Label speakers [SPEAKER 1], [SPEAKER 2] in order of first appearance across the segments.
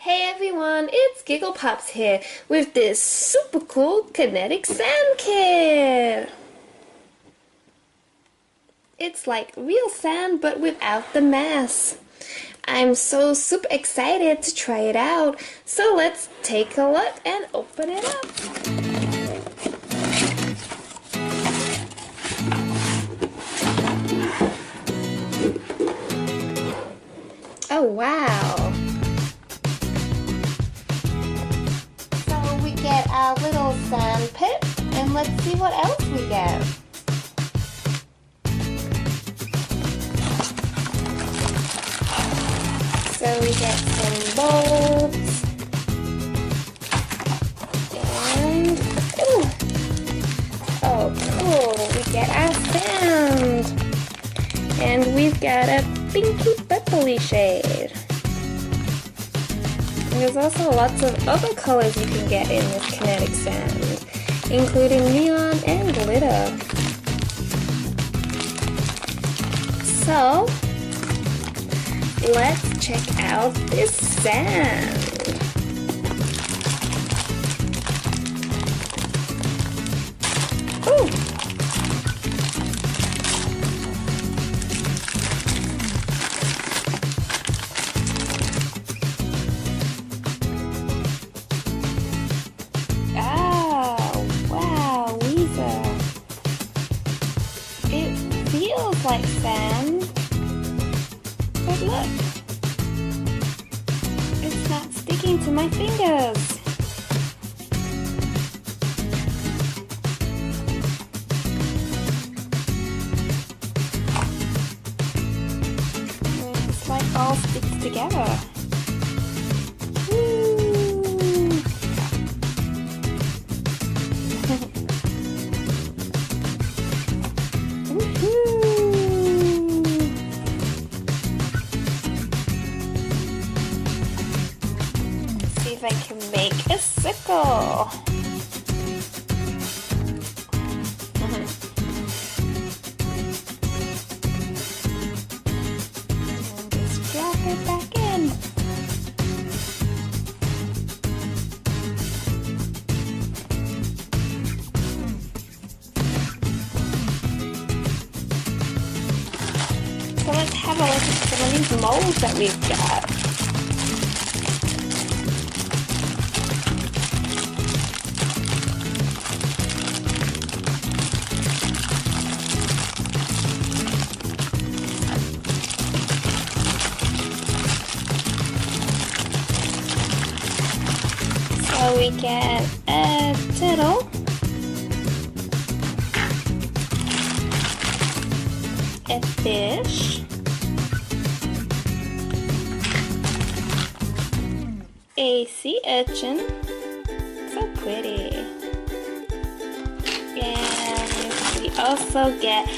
[SPEAKER 1] Hey everyone, it's Giggle Pops here with this super cool kinetic sand kit. It's like real sand but without the mess. I'm so super excited to try it out, so let's take a look and open it up. Oh wow! So we get our little sand pit, and let's see what else we get. So we get some bolts, and oh cool, we get our sand, and we've got a pinky purpley shade. And there's also lots of other colors you can get in this kinetic sand, including neon and glitter. So let's check out this sand. Ooh. Oh, wow, Weezer. It feels like sand. But look, it's not sticking to my fingers. It's like all sticks together. Woo. Woohoo! If I can make a circle. And just drop it back in. So let's have a look at some of these molds that we've got. So we get a turtle, a fish, a sea urchin, so pretty, and we also get,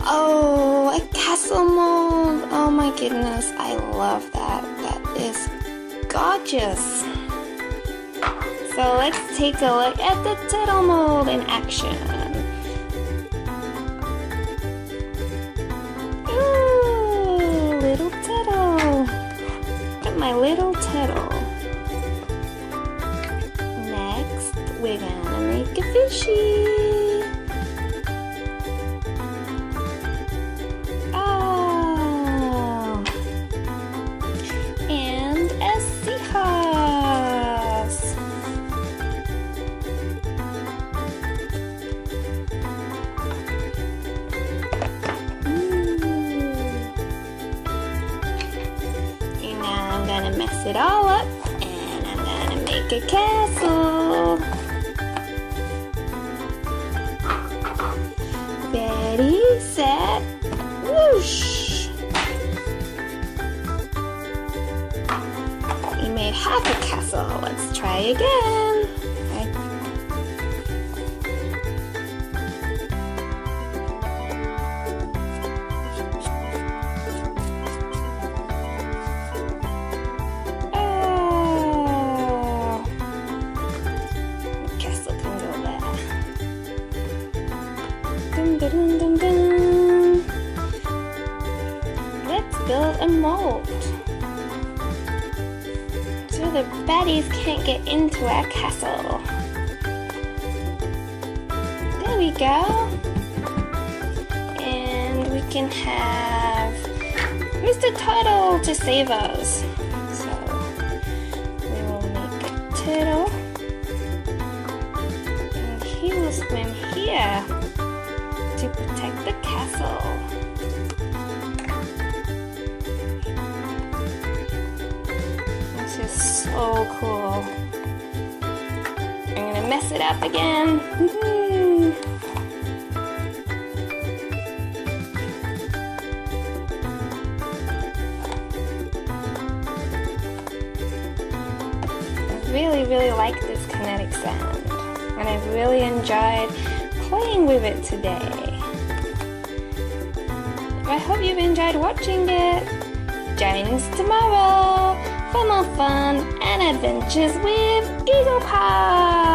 [SPEAKER 1] oh, a castle mold. Oh my goodness, I love that. That is gorgeous. So let's take a look at the turtle mold in action. Ooh, little turtle. Look at my little turtle. Next, we're gonna make a fishy. Oh, and a seahorse. Mess it all up, and I'm gonna make a castle. Ready, set, whoosh! We made half a castle. Let's try again. Dun, dun, dun, dun. Let's build a mold. so the baddies can't get into our castle. There we go. And we can have Mr. Turtle to save us. So we will make a turtle. And he will swim here to protect the castle. This is so cool. I'm gonna mess it up again. I really like this kinetic sand, and I've really enjoyed playing with it today. I hope you've enjoyed watching it. Join us tomorrow for more fun and adventures with Eagle Pie!